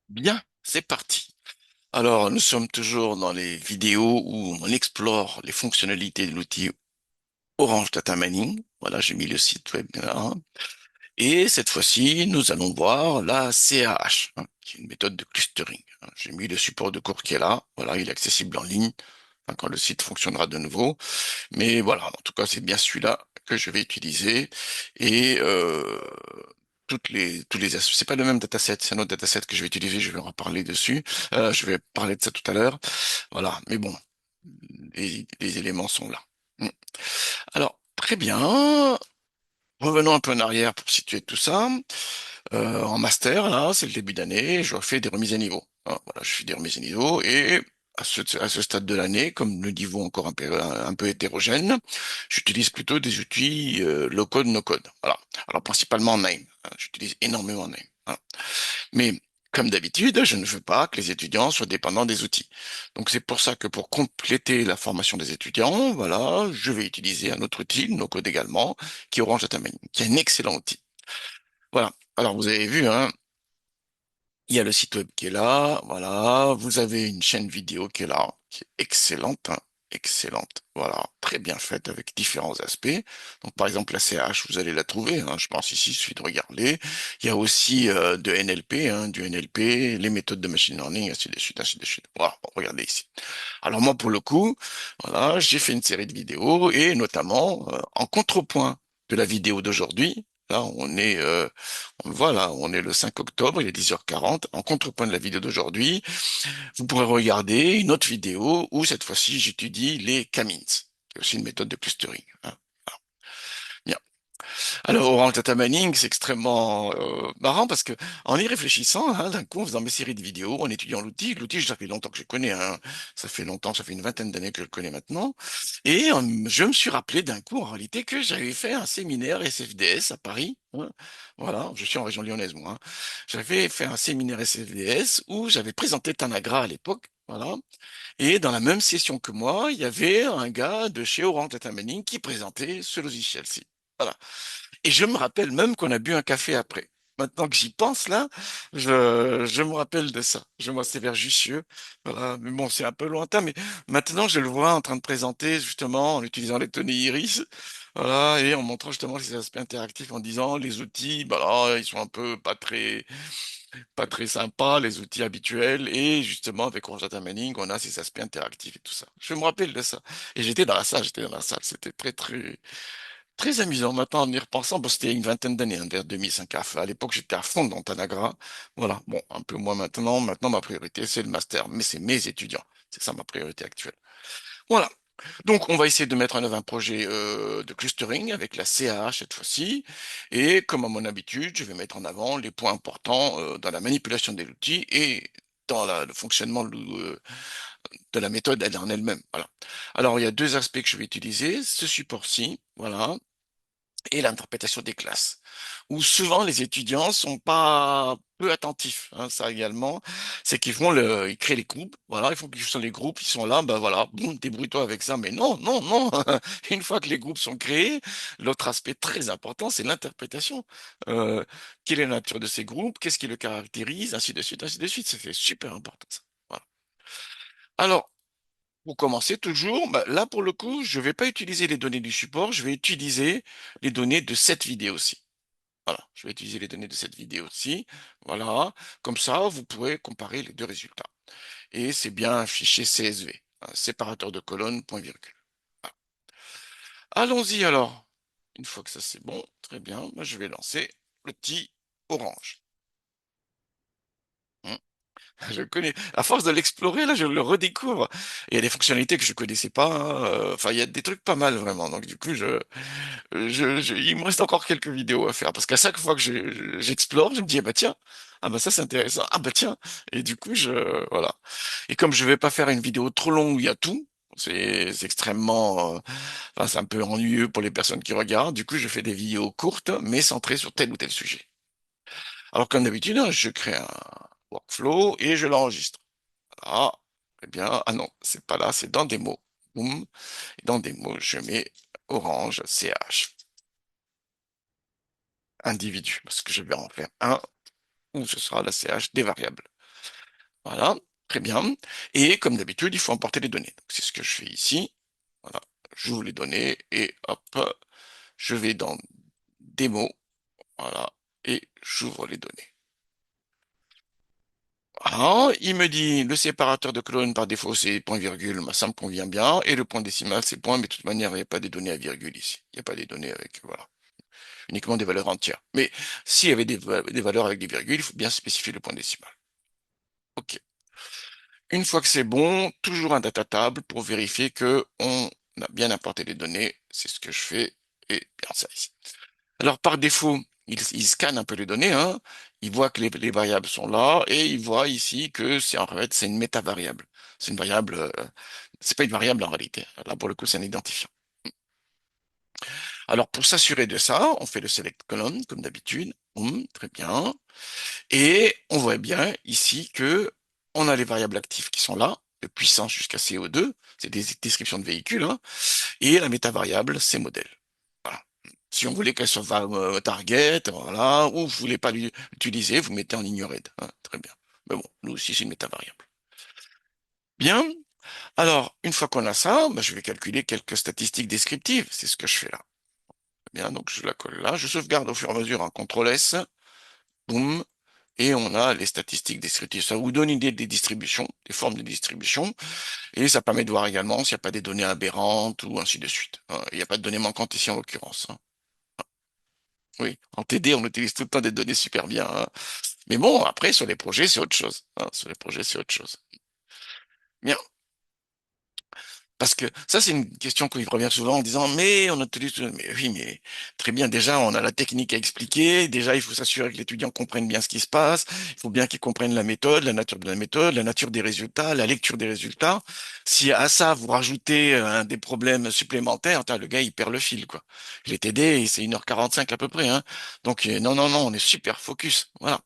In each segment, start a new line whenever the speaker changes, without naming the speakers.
Bien, c'est parti. Alors, nous sommes toujours dans les vidéos où on explore les fonctionnalités de l'outil Orange Data Mining. Voilà, j'ai mis le site web là. Et cette fois-ci, nous allons voir la CAH, qui est une méthode de clustering. J'ai mis le support de cours qui est là. Voilà, il est accessible en ligne, quand le site fonctionnera de nouveau. Mais voilà, en tout cas, c'est bien celui-là que je vais utiliser. Et c'est pas le même dataset, c'est un autre dataset que je vais utiliser, je vais en reparler dessus. Je vais parler de ça tout à l'heure. Voilà, mais bon, les éléments sont là. Mm. Alors, très bien. Revenons un peu en arrière pour situer tout ça. En master, là, c'est le début d'année, je fais des remises à niveau. Voilà, je fais des remises à niveau et à ce stade de l'année, comme le niveau encore un peu hétérogène, j'utilise plutôt des outils low-code, no-code. Voilà. Alors principalement Name. J'utilise énormément Name. Voilà. Mais comme d'habitude, je ne veux pas que les étudiants soient dépendants des outils. Donc c'est pour ça que pour compléter la formation des étudiants, voilà, je vais utiliser un autre outil, no-code également, qui est Orange Data Mining, qui est un excellent outil. Voilà. Alors vous avez vu, hein, il y a le site web qui est là, voilà. Vous avez une chaîne vidéo qui est là, qui est excellente, hein, excellente. Voilà, très bien faite avec différents aspects. Donc par exemple la CH, vous allez la trouver, hein, je pense ici, il suffit de regarder. Il y a aussi de NLP, hein, du NLP, les méthodes de machine learning, ainsi de suite, ainsi de suite. Voilà, bon, regardez ici. Alors moi pour le coup, voilà, j'ai fait une série de vidéos et notamment en contrepoint de la vidéo d'aujourd'hui. Là, on le voit là, on est le 5 octobre, il est 10h40. En contrepoint de la vidéo d'aujourd'hui, vous pourrez regarder une autre vidéo où cette fois-ci j'étudie les camins, qui est aussi une méthode de clustering. Hein. Bien. Alors, Orange Data Mining, c'est extrêmement marrant parce que en y réfléchissant, hein, d'un coup, en faisant mes séries de vidéos, en étudiant l'outil, ça fait longtemps que je connais, hein, ça fait longtemps, ça fait une vingtaine d'années que je le connais maintenant, et je me suis rappelé d'un coup, en réalité, que j'avais fait un séminaire SFDS à Paris. Hein. Voilà, je suis en région lyonnaise, moi. Hein. J'avais fait un séminaire SFDS où j'avais présenté Tanagra à l'époque. Voilà. Et dans la même session que moi, il y avait un gars de chez Orange Data Mining qui présentait ce logiciel-ci. Voilà. Et je me rappelle même qu'on a bu un café après. Maintenant que j'y pense là, je me rappelle de ça. C'est vers Jussieu. Voilà. Mais bon, c'est un peu lointain, mais maintenant je le vois en train de présenter justement en utilisant les données iris. Voilà, et en montrant justement les aspects interactifs en disant les outils, bah là, ils sont un peu pas très sympas, les outils habituels, et justement avec Orange Data Mining, on a ces aspects interactifs et tout ça. Je me rappelle de ça. Et j'étais dans la salle, c'était très très très amusant. Maintenant, en y repensant, bon, c'était il y a une vingtaine d'années, hein, vers 2005. À l'époque, j'étais à fond dans Tanagra. Voilà. Bon, un peu moins maintenant. Maintenant, ma priorité, c'est le master. Mais c'est mes étudiants. C'est ça ma priorité actuelle. Voilà. Donc, on va essayer de mettre en œuvre un projet de clustering avec la CAH cette fois-ci. Et comme à mon habitude, je vais mettre en avant les points importants dans la manipulation de l'outil et dans le fonctionnement de la méthode en elle-même. Voilà. Alors, il y a deux aspects que je vais utiliser. Ce support-ci, voilà, et l'interprétation des classes, où souvent les étudiants sont pas peu attentifs, hein, ça également, c'est ils créent les groupes, voilà, ils font qu'ils sont les groupes, ils sont là, ben voilà, boum, débrouille-toi avec ça, mais non, non, non, une fois que les groupes sont créés, l'autre aspect très important, c'est l'interprétation. Euh, Quelle est la nature de ces groupes, qu'est-ce qui le caractérise, ainsi de suite, c'est super important ça. Voilà. Alors, pour commencer, toujours, bah, là pour le coup, je ne vais pas utiliser les données du support, je vais utiliser les données de cette vidéo-ci. Voilà, je vais utiliser les données de cette vidéo-ci. Voilà, comme ça, vous pourrez comparer les deux résultats. Et c'est bien un fichier CSV, un séparateur de colonnes, point virgule. Voilà. Allons-y alors. Une fois que ça c'est bon, très bien, moi, je vais lancer le petit orange. Hein. Je connais. À force de l'explorer, là, je le redécouvre. Il y a des fonctionnalités que je connaissais pas. Hein. Enfin, il y a des trucs pas mal vraiment. Donc, du coup, il me reste encore quelques vidéos à faire parce qu'à chaque fois que j'explore, je me dis, ah bah tiens, ah bah ça c'est intéressant. Ah bah tiens. Et du coup, voilà. Et comme je vais pas faire une vidéo trop longue où il y a tout, c'est extrêmement, enfin, c'est un peu ennuyeux pour les personnes qui regardent. Du coup, je fais des vidéos courtes, mais centrées sur tel ou tel sujet. Alors, comme d'habitude, hein, je crée un workflow et je l'enregistre. Ah, eh bien, ah non, c'est pas là, c'est dans des mots. Boum. Et dans des mots, je mets Orange CH, individu, parce que je vais en faire un où ce sera la CH des variables. Voilà, très bien. Et comme d'habitude, il faut importer les données. Donc, c'est ce que je fais ici. Voilà, j'ouvre les données et hop, je vais dans démo, voilà, et j'ouvre les données. Voilà, il me dit le séparateur de colonne par défaut c'est point virgule, bah, ça me convient bien, et le point décimal c'est point, mais de toute manière il n'y a pas des données à virgule ici. Il n'y a pas des données avec, voilà, uniquement des valeurs entières. Mais s'il y avait des valeurs avec des virgules, il faut bien spécifier le point décimal. Ok. Une fois que c'est bon, toujours un data table pour vérifier que on a bien importé les données. C'est ce que je fais, et bien ça ici. Alors, par défaut, il scanne un peu les données, hein. Il voit que les variables sont là et il voit ici que c'est en fait c'est une métavariable. C'est une variable, c'est pas une variable en réalité. Là, pour le coup, c'est un identifiant. Alors, pour s'assurer de ça, on fait le select column comme d'habitude. Très bien. Et on voit bien ici que on a les variables actives qui sont là, de puissance jusqu'à CO2, c'est des descriptions de véhicules, hein, et la métavariable, c'est modèle. Voilà. Si on voulait qu'elle soit target, voilà, ou vous voulez pas l'utiliser, vous mettez en ignored. Hein, très bien. Mais bon, nous aussi, c'est une métavariable. Bien. Alors, une fois qu'on a ça, bah, je vais calculer quelques statistiques descriptives. C'est ce que je fais là. Bien, donc je la colle là. Je sauvegarde au fur et à mesure en CTRL S. Boum. Et on a les statistiques descriptives. Ça vous donne une idée des distributions, des formes de distribution. Et ça permet de voir également s'il n'y a pas des données aberrantes ou ainsi de suite. Il n'y a pas de données manquantes ici en l'occurrence. Hein. Oui, en TD, on utilise tout le temps des données super bien. Hein. Mais bon, après, sur les projets, c'est autre chose. Hein. Sur les projets, c'est autre chose. Bien. Parce que ça, c'est une question qui revient souvent en disant, mais on utilise, mais oui, mais très bien, déjà, on a la technique à expliquer. Déjà, il faut s'assurer que l'étudiant comprenne bien ce qui se passe. Il faut bien qu'il comprenne la méthode, la nature de la méthode, la nature des résultats, la lecture des résultats. Si à ça, vous rajoutez des problèmes supplémentaires, le gars, il perd le fil, quoi. Je l'ai aidé, c'est 1h45 à peu près, hein. Donc, non, non, non, on est super focus. Voilà.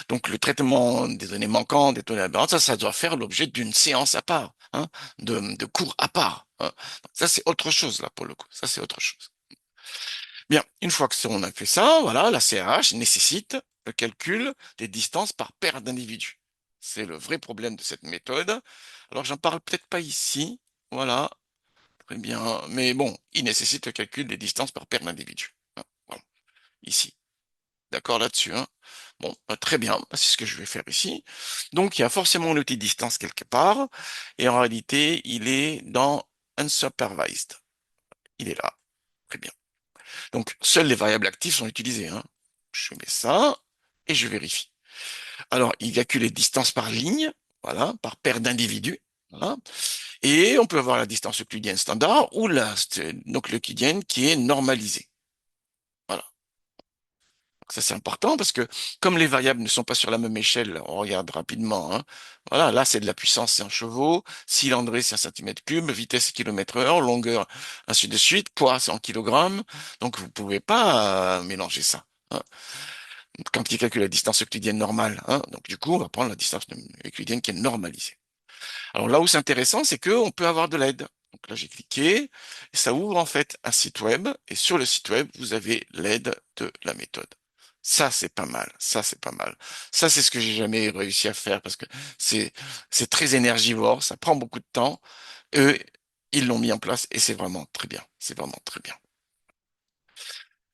Donc le traitement des données manquantes, des données aberrantes, ça doit faire l'objet d'une séance à part, hein, de cours à part. Hein. Ça, c'est autre chose, là, pour le coup. Ça, c'est autre chose. Bien, une fois que on a fait ça, voilà, la CRH nécessite le calcul des distances par paire d'individus. C'est le vrai problème de cette méthode. Alors, j'en parle peut-être pas ici. Voilà, très bien. Mais bon, il nécessite le calcul des distances par paire d'individus. Hein, voilà, ici. D'accord là-dessus, hein? Bon, très bien, bah, c'est ce que je vais faire ici. Donc, il y a forcément l'outil distance quelque part, et en réalité, il est dans unsupervised. Il est là. Très bien. Donc, seules les variables actives sont utilisées, hein. Je mets ça, et je vérifie. Alors, il calcule les distances par ligne, voilà, par paire d'individus. Voilà. Et on peut avoir la distance euclidienne standard ou donc l'euclidienne qui est normalisée. Voilà. Ça, c'est important parce que comme les variables ne sont pas sur la même échelle, on regarde rapidement. Hein. Voilà, là, c'est de la puissance, c'est en chevaux. Cylindrée, c'est en centimètres cubes. Vitesse, kilomètre heure. Longueur, ainsi de suite. Poids, c'est en kilogrammes. Donc, vous pouvez pas mélanger ça. Hein. Quand il calcule la distance euclidienne normale, hein, donc du coup, on va prendre la distance euclidienne qui est normalisée. Alors là où c'est intéressant, c'est qu'on peut avoir de l'aide. Donc là, j'ai cliqué, et ça ouvre en fait un site web, et sur le site web, vous avez l'aide de la méthode. Ça, c'est pas mal. Ça, c'est pas mal. Ça, c'est ce que j'ai jamais réussi à faire parce que c'est, c'est très énergivore, ça prend beaucoup de temps. Eux, ils l'ont mis en place et c'est vraiment très bien. C'est vraiment très bien.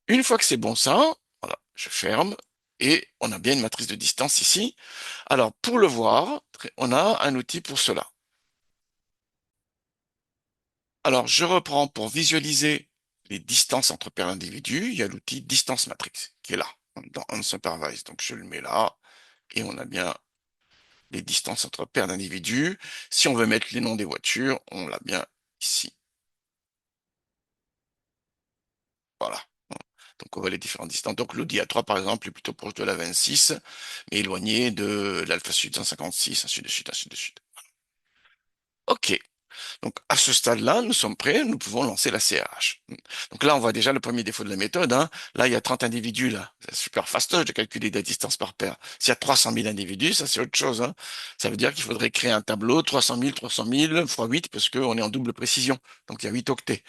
Une fois que c'est bon ça, voilà, je ferme et on a bien une matrice de distance ici. Alors, pour le voir, on a un outil pour cela. Alors, je reprends pour visualiser les distances entre paires d'individus. Il y a l'outil distance matrix qui est là, dans Unsupervised. Donc, je le mets là et on a bien les distances entre paires d'individus. Si on veut mettre les noms des voitures, on l'a bien ici. Voilà. Donc, on voit les différentes distances. Donc, l'Audi A3, par exemple, est plutôt proche de la 26, mais éloigné de l'Alpha Sud 156, ainsi de suite, ainsi de suite. OK. Donc, à ce stade-là, nous sommes prêts, nous pouvons lancer la CRH. Donc là, on voit déjà le premier défaut de la méthode. Hein. Là, il y a 30 individus, là. C'est super fastoche de calculer des distances par paire. S'il y a 300 000 individus, ça, c'est autre chose. Hein. Ça veut dire qu'il faudrait créer un tableau, 300 000 fois 8, parce qu'on est en double précision. Donc, il y a 8 octets.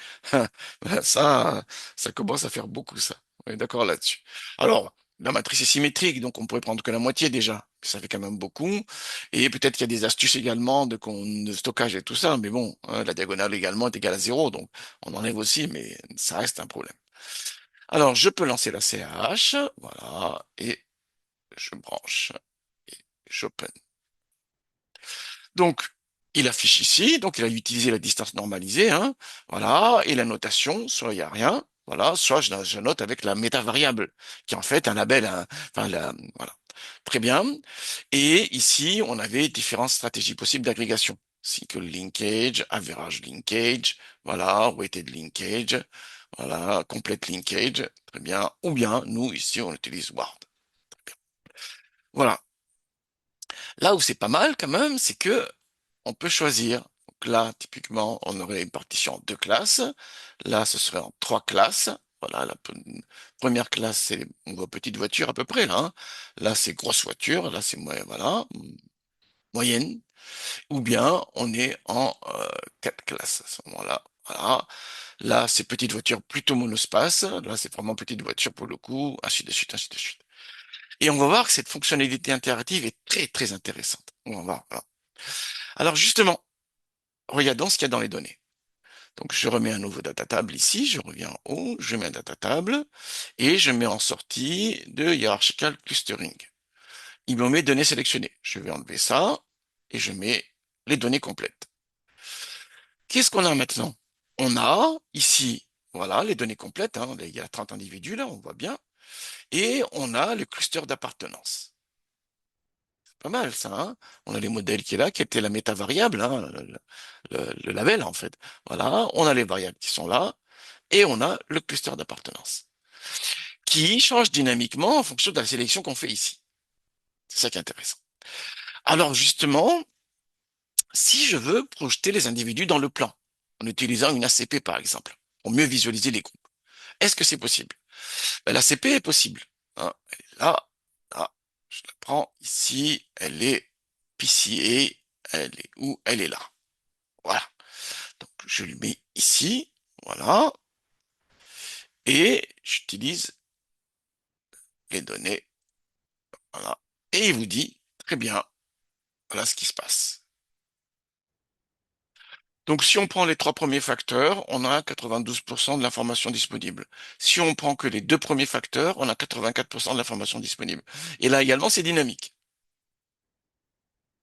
Ça, ça commence à faire beaucoup, ça. On est d'accord là-dessus. Alors, la matrice est symétrique, donc on pourrait prendre que la moitié déjà. Ça fait quand même beaucoup. Et peut-être qu'il y a des astuces également de stockage et tout ça, mais bon, hein, la diagonale également est égale à zéro, donc on enlève aussi, mais ça reste un problème. Alors, je peux lancer la CAH, voilà, et je branche, et j'open. Donc, il affiche ici, donc il a utilisé la distance normalisée, hein, voilà, et la notation, soit il n'y a rien, voilà, soit je note avec la métavariable, qui est en fait un label, enfin, voilà. Très bien. Et ici, on avait différentes stratégies possibles d'agrégation. Single linkage, average linkage, voilà, weighted linkage, voilà, complete linkage, très bien. Ou bien, nous, ici, on utilise Word. Voilà. Là où c'est pas mal quand même, c'est que on peut choisir. Donc là, typiquement, on aurait une partition en deux classes. Là, ce serait en trois classes. Voilà, la première classe, c'est, on voit petite voiture à peu près, là, hein. Là, c'est grosse voiture. Là, c'est, voilà, moyenne. Ou bien, on est en quatre classes à ce moment-là. Voilà. Là, c'est petite voiture plutôt monospace. Là, c'est vraiment petite voiture pour le coup, ainsi de suite, ainsi de suite. Et on va voir que cette fonctionnalité interactive est très, très intéressante. On va voir. Voilà. Alors, justement, regardons ce qu'il y a dans les données. Donc, je remets un nouveau data table ici, je reviens en haut, je mets un data table et je mets en sortie de hierarchical clustering. Il me met données sélectionnées. Je vais enlever ça et je mets les données complètes. Qu'est-ce qu'on a maintenant? On a ici, voilà, les données complètes, hein, il y a 30 individus là, on voit bien, et on a le cluster d'appartenance. Pas mal ça, hein? On a les modèles qui est là, qui était la métavariable, hein, le label en fait. Voilà, on a les variables qui sont là, et on a le cluster d'appartenance, qui change dynamiquement en fonction de la sélection qu'on fait ici. C'est ça qui est intéressant. Alors justement, si je veux projeter les individus dans le plan, en utilisant une ACP par exemple, pour mieux visualiser les groupes, est-ce que c'est possible? Ben, l'ACP est possible, hein. Elle est là, là, je la prends ici, elle est PCA, elle est où? Elle est là. Voilà. Donc je le mets ici, voilà, et j'utilise les données, voilà. Et il vous dit, très bien, voilà ce qui se passe. Donc, si on prend les trois premiers facteurs, on a 92% de l'information disponible. Si on prend que les deux premiers facteurs, on a 84% de l'information disponible. Et là également, c'est dynamique,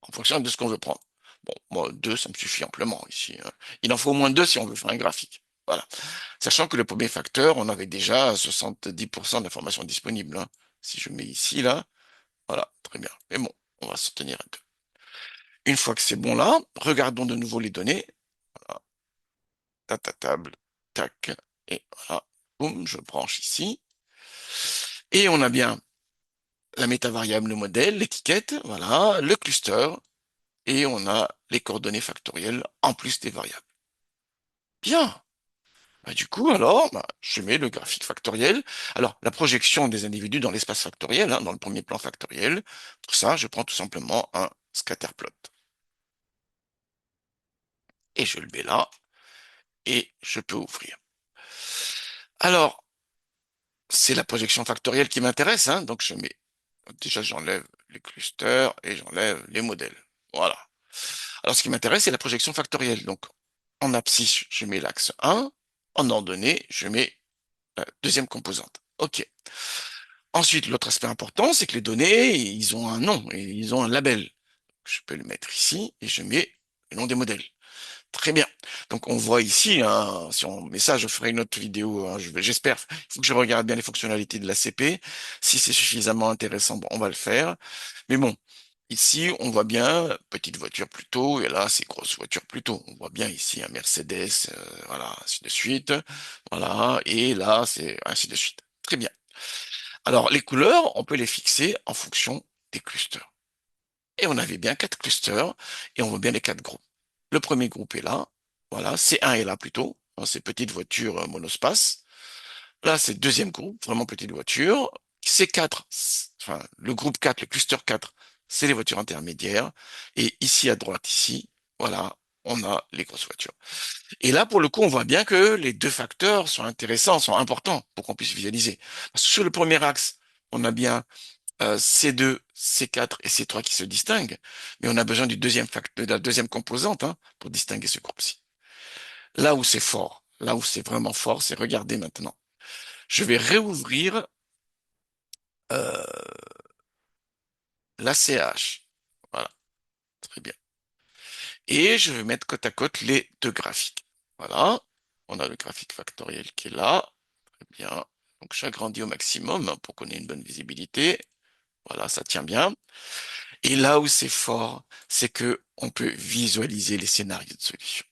en fonction de ce qu'on veut prendre. Bon, moi, deux, ça me suffit amplement ici, hein. Il en faut au moins deux si on veut faire un graphique. Voilà. Sachant que le premier facteur, on avait déjà 70% d'informations disponibles, hein. Si je mets ici, là, voilà, très bien. Mais bon, on va se tenir à deux. Une fois que c'est bon là, regardons de nouveau les données. Voilà, data table, tac, et voilà, boum, je branche ici. Et on a bien la métavariable, le modèle, l'étiquette, voilà, le cluster, et on a les coordonnées factorielles en plus des variables. Bien. Bah, du coup, alors, bah, je mets le graphique factoriel. Alors, la projection des individus dans l'espace factoriel, hein, dans le premier plan factoriel. Pour ça, je prends tout simplement un scatterplot. Et je le mets là, et je peux ouvrir. Alors, c'est la projection factorielle qui m'intéresse, hein, donc je mets, déjà j'enlève les clusters et j'enlève les modèles. Voilà. Alors, ce qui m'intéresse, c'est la projection factorielle. Donc, en abscisse, je mets l'axe 1. En ordonnée, je mets la deuxième composante. OK. Ensuite, l'autre aspect important, c'est que les données, ils ont un nom et ils ont un label. Je peux le mettre ici et je mets le nom des modèles. Très bien. Donc on voit ici, hein, si on met ça, je ferai une autre vidéo, hein, j'espère. Il faut que je regarde bien les fonctionnalités de la CP. Si c'est suffisamment intéressant, bon, on va le faire. Mais bon, ici, on voit bien petite voiture plutôt, et là, c'est grosse voiture plutôt. On voit bien ici un Mercedes, voilà, ainsi de suite. Voilà, et là, c'est ainsi de suite. Très bien. Alors, les couleurs, on peut les fixer en fonction des clusters. Et on avait bien quatre clusters, et on voit bien les quatre groupes. Le premier groupe est là, voilà, C1 est là plutôt, hein, c'est petite voiture monospace. Là, c'est le deuxième groupe, vraiment petite voiture. C4, enfin, le groupe 4, le cluster 4, c'est les voitures intermédiaires. Et ici, à droite, ici, voilà, on a les grosses voitures. Et là, pour le coup, on voit bien que les deux facteurs sont intéressants, sont importants pour qu'on puisse visualiser. Parce que sur le premier axe, on a bien C2, C4 et C3 qui se distinguent, mais on a besoin du deuxième facteur, de la deuxième composante hein, pour distinguer ce groupe-ci. Là où c'est fort, là où c'est vraiment fort, c'est regardez maintenant. Je vais réouvrir euh, la CH. Voilà, très bien. Et je vais mettre côte à côte les deux graphiques. Voilà, on a le graphique factoriel qui est là. Très bien. Donc j'agrandis au maximum hein, pour qu'on ait une bonne visibilité. Voilà, ça tient bien. Et là où c'est fort, c'est que on peut visualiser les scénarios de solution.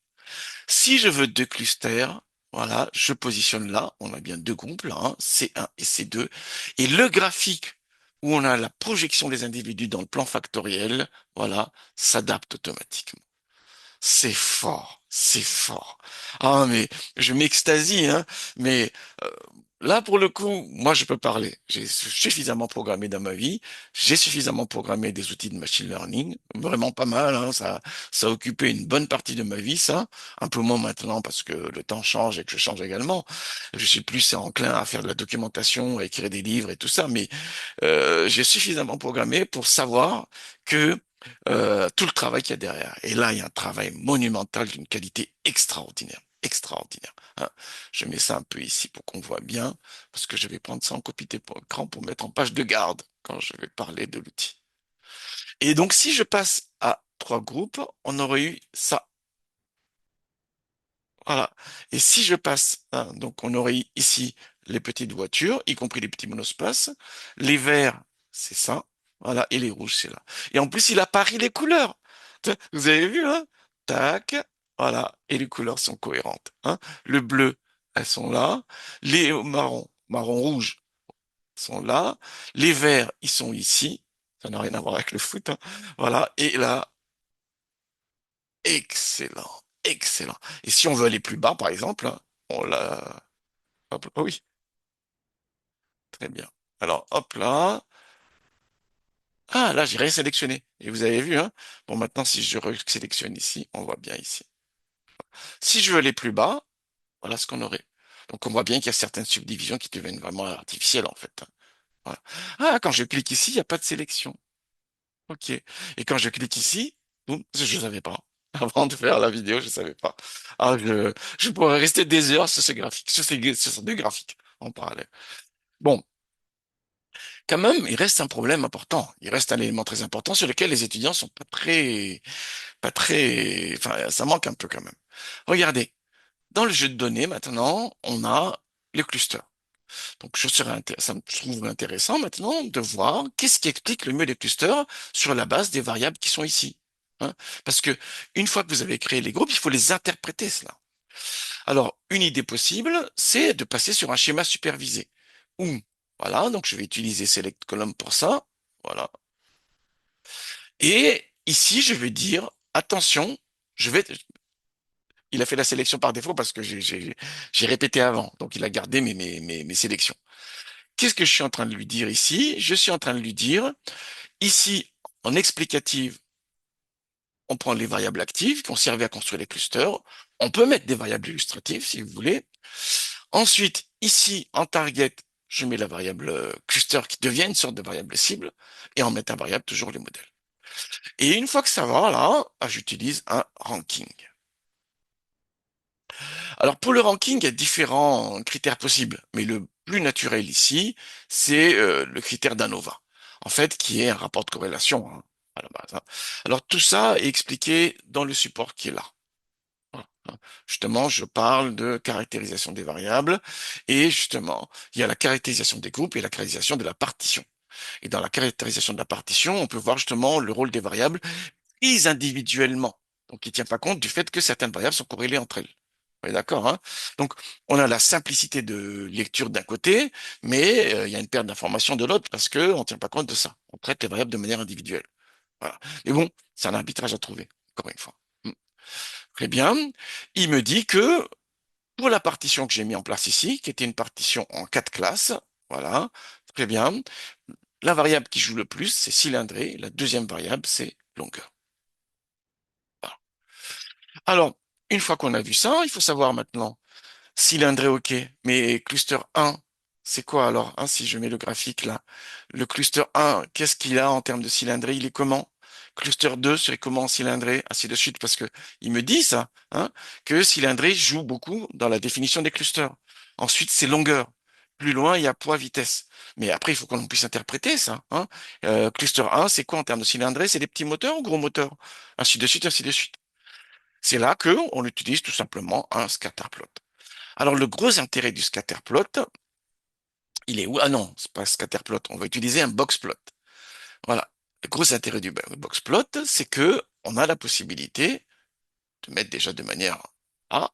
Si je veux deux clusters, voilà, je positionne là, on a bien deux groupes là, hein, C1 et C2, et le graphique où on a la projection des individus dans le plan factoriel, voilà, s'adapte automatiquement. C'est fort, c'est fort. Ah, mais je m'extasie, hein, mais euh, là, pour le coup, moi, je peux parler. J'ai suffisamment programmé dans ma vie, j'ai suffisamment programmé des outils de machine learning, vraiment pas mal, hein, ça a occupé une bonne partie de ma vie, ça. Un peu moins maintenant parce que le temps change et que je change également. Je suis plus enclin à faire de la documentation, à écrire des livres et tout ça, mais j'ai suffisamment programmé pour savoir que tout le travail qu'il y a derrière. Et là, il y a un travail monumental d'une qualité extraordinaire, extraordinaire. Hein. Je mets ça un peu ici pour qu'on voit bien, parce que je vais prendre ça en copie d'écran pour mettre en page de garde quand je vais parler de l'outil. Et donc, si je passe à trois groupes, on aurait eu ça. Voilà. Et si je passe, hein, donc on aurait ici les petites voitures, y compris les petits monospaces. Les verts, c'est ça. Voilà. Et les rouges, c'est là. Et en plus, il apparaît les couleurs. Vous avez vu, hein? Tac. Voilà. Et les couleurs sont cohérentes. Hein? Le bleu, elles sont là. Les marrons, marron-rouge, sont là. Les verts, ils sont ici. Ça n'a rien à voir avec le foot. Hein. Voilà. Et là, excellent, excellent. Et si on veut aller plus bas, par exemple, hein, on l'a. Hop, oh oui, très bien. Alors, hop là. Ah, là, j'ai rien sélectionné. Et vous avez vu, hein? Bon, maintenant, si je sélectionne ici, on voit bien ici. Si je veux aller plus bas, voilà ce qu'on aurait. Donc, on voit bien qu'il y a certaines subdivisions qui deviennent vraiment artificielles, en fait. Hein. Voilà. Ah, quand je clique ici, il n'y a pas de sélection. OK. Et quand je clique ici, boum, je ne savais pas. Avant de faire la vidéo, je ne savais pas. Ah, je pourrais rester des heures sur ce graphique, sur ces deux graphiques en parallèle. Bon, quand même, il reste un problème important. Il reste un élément très important sur lequel les étudiants sont pas très, enfin, ça manque un peu quand même. Regardez, dans le jeu de données, maintenant, on a les clusters. Donc, ça me trouve intéressant maintenant de voir qu'est-ce qui explique le mieux les clusters sur la base des variables qui sont ici. Hein. Parce que une fois que vous avez créé les groupes, il faut les interpréter, cela. Alors, une idée possible, c'est de passer sur un schéma supervisé. Ou, voilà, donc je vais utiliser Select Column pour ça. Voilà. Et ici, je vais dire, attention, il a fait la sélection par défaut parce que j'ai répété avant. Donc, il a gardé mes sélections. Qu'est-ce que je suis en train de lui dire ici? Je suis en train de lui dire, ici, en explicative, on prend les variables actives qui ont servi à construire les clusters. On peut mettre des variables illustratives si vous voulez. Ensuite, ici, en target, je mets la variable cluster qui devient une sorte de variable cible et en variable toujours les modèles. Et une fois que ça va, là, j'utilise un ranking. Alors, pour le ranking, il y a différents critères possibles, mais le plus naturel ici, c'est le critère d'ANOVA, en fait, qui est un rapport de corrélation hein, à la base. Hein. Alors, tout ça est expliqué dans le support qui est là. Voilà. Hein. Justement, je parle de caractérisation des variables et justement, il y a la caractérisation des groupes et la caractérisation de la partition. Et dans la caractérisation de la partition, on peut voir justement le rôle des variables prises individuellement. Donc, il ne tient pas compte du fait que certaines variables sont corrélées entre elles. Vous êtes d'accord, hein? Donc, on a la simplicité de lecture d'un côté, mais il y a une perte d'information de l'autre parce que on ne tient pas compte de ça. On traite les variables de manière individuelle. Voilà. Mais bon, c'est un arbitrage à trouver, encore une fois. Hmm. Très bien. Il me dit que pour la partition que j'ai mis en place ici, qui était une partition en quatre classes, voilà, très bien. La variable qui joue le plus, c'est cylindrée. La deuxième variable, c'est longueur. Voilà. Alors, une fois qu'on a vu ça, il faut savoir maintenant, cylindrée, OK, mais cluster 1, c'est quoi alors, hein, si je mets le graphique là? Le cluster 1, qu'est-ce qu'il a en termes de cylindrée? Il est comment? Cluster 2 serait comment en cylindrée? Ainsi de suite, parce que il me dit ça, hein, que cylindrée joue beaucoup dans la définition des clusters. Ensuite, c'est longueur. Plus loin, il y a poids, vitesse. Mais après, il faut qu'on puisse interpréter ça, hein. Cluster 1, c'est quoi en termes de cylindrée? C'est des petits moteurs ou gros moteurs? Ainsi de suite, ainsi de suite. C'est là que on utilise tout simplement un scatterplot. Alors, le gros intérêt du scatterplot, il est où? Ah non, c'est pas scatterplot. On va utiliser un boxplot. Voilà. Le gros intérêt du boxplot, c'est que on a la possibilité de mettre déjà de manière A,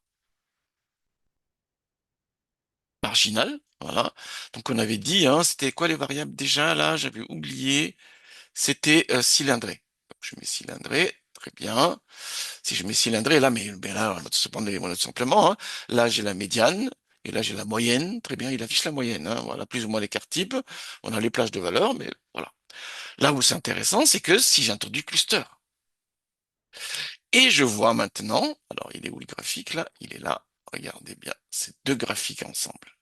marginale. Voilà. Donc on avait dit, hein, c'était quoi les variables déjà là? J'avais oublié. C'était cylindrée. Donc, je mets cylindrée. Très bien. Si je mets cylindrée, là, mais là, on note simplement, hein. Là, j'ai la médiane. Et là, j'ai la moyenne. Très bien, il affiche la moyenne, hein. Voilà, plus ou moins l'écart type. On a les plages de valeurs, mais voilà. Là où c'est intéressant, c'est que si j'introduis cluster, et je vois maintenant, alors il est où le graphique là? Il est là. Regardez bien, ces deux graphiques ensemble.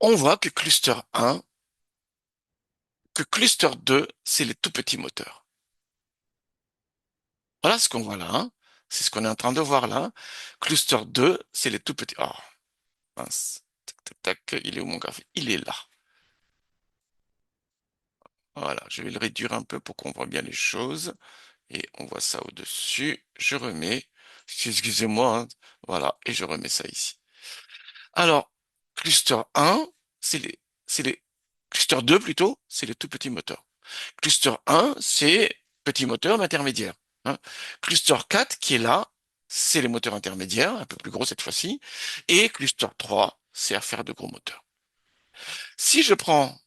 On voit que cluster 2, c'est les tout petits moteurs. Voilà ce qu'on voit là, hein. C'est ce qu'on est en train de voir là. Cluster 2, c'est les tout petits. Oh, mince. Tac, tac, tac. Il est où mon graphique? Il est là. Voilà, je vais le réduire un peu pour qu'on voit bien les choses. Et on voit ça au-dessus. Je remets. Excusez-moi, hein. Voilà, et je remets ça ici. Alors, cluster 1, c'est les, cluster 2 plutôt, c'est les tout petits moteurs. Cluster 1, c'est petit moteur mais intermédiaire, hein. Cluster 4, qui est là, c'est les moteurs intermédiaires, un peu plus gros cette fois-ci. Et cluster 3, c'est à faire de gros moteurs. Si je prends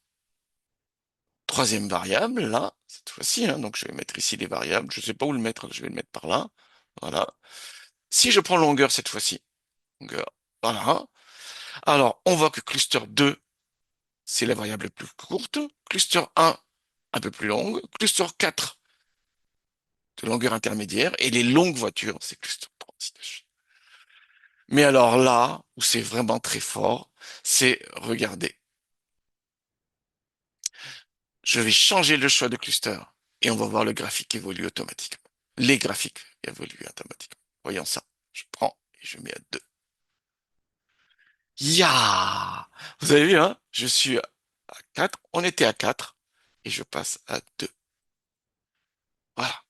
troisième variable, là, cette fois-ci, hein, donc je vais mettre ici les variables, je ne sais pas où le mettre, je vais le mettre par là. Voilà. Si je prends longueur cette fois-ci, longueur, voilà. Alors, on voit que cluster 2, c'est la variable la plus courte. Cluster 1 peu plus longue. Cluster 4 de longueur intermédiaire. Et les longues voitures, c'est cluster 3. Mais alors là, où c'est vraiment très fort, c'est, regardez, je vais changer le choix de cluster et on va voir le graphique évoluer automatiquement. Les graphiques évoluent automatiquement. Voyons ça. Je prends et je mets à 2. Ya! Vous avez vu, hein? Je suis à 4. On était à 4 et je passe à 2. Voilà.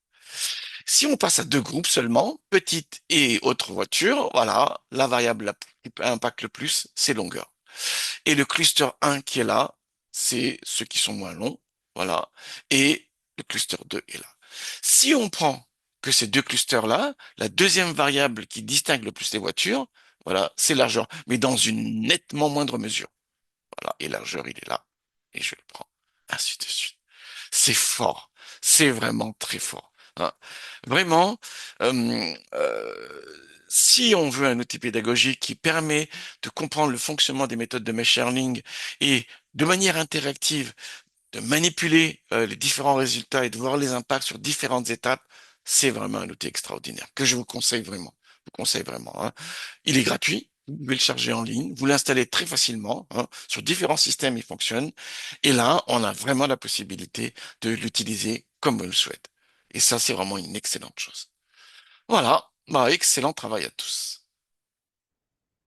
Si on passe à deux groupes seulement, petite et autre voiture, voilà, la variable qui impacte le plus, c'est longueur. Et le cluster 1 qui est là, c'est ceux qui sont moins longs, voilà, et le cluster 2 est là. Si on prend que ces deux clusters-là, la deuxième variable qui distingue le plus les voitures, voilà, c'est largeur, mais dans une nettement moindre mesure. Voilà, et largeur, il est là, et je le prends, ainsi de suite. C'est fort, c'est vraiment très fort, hein. Vraiment, si on veut un outil pédagogique qui permet de comprendre le fonctionnement des méthodes de machine learning et de manière interactive, de manipuler les différents résultats et de voir les impacts sur différentes étapes, c'est vraiment un outil extraordinaire que je vous conseille vraiment. Je vous conseille vraiment, hein. Il est gratuit. Vous pouvez le charger en ligne, vous l'installez très facilement, hein. Sur différents systèmes, il fonctionne. Et là, on a vraiment la possibilité de l'utiliser comme on le souhaite. Et ça, c'est vraiment une excellente chose. Voilà, bah, excellent travail à tous.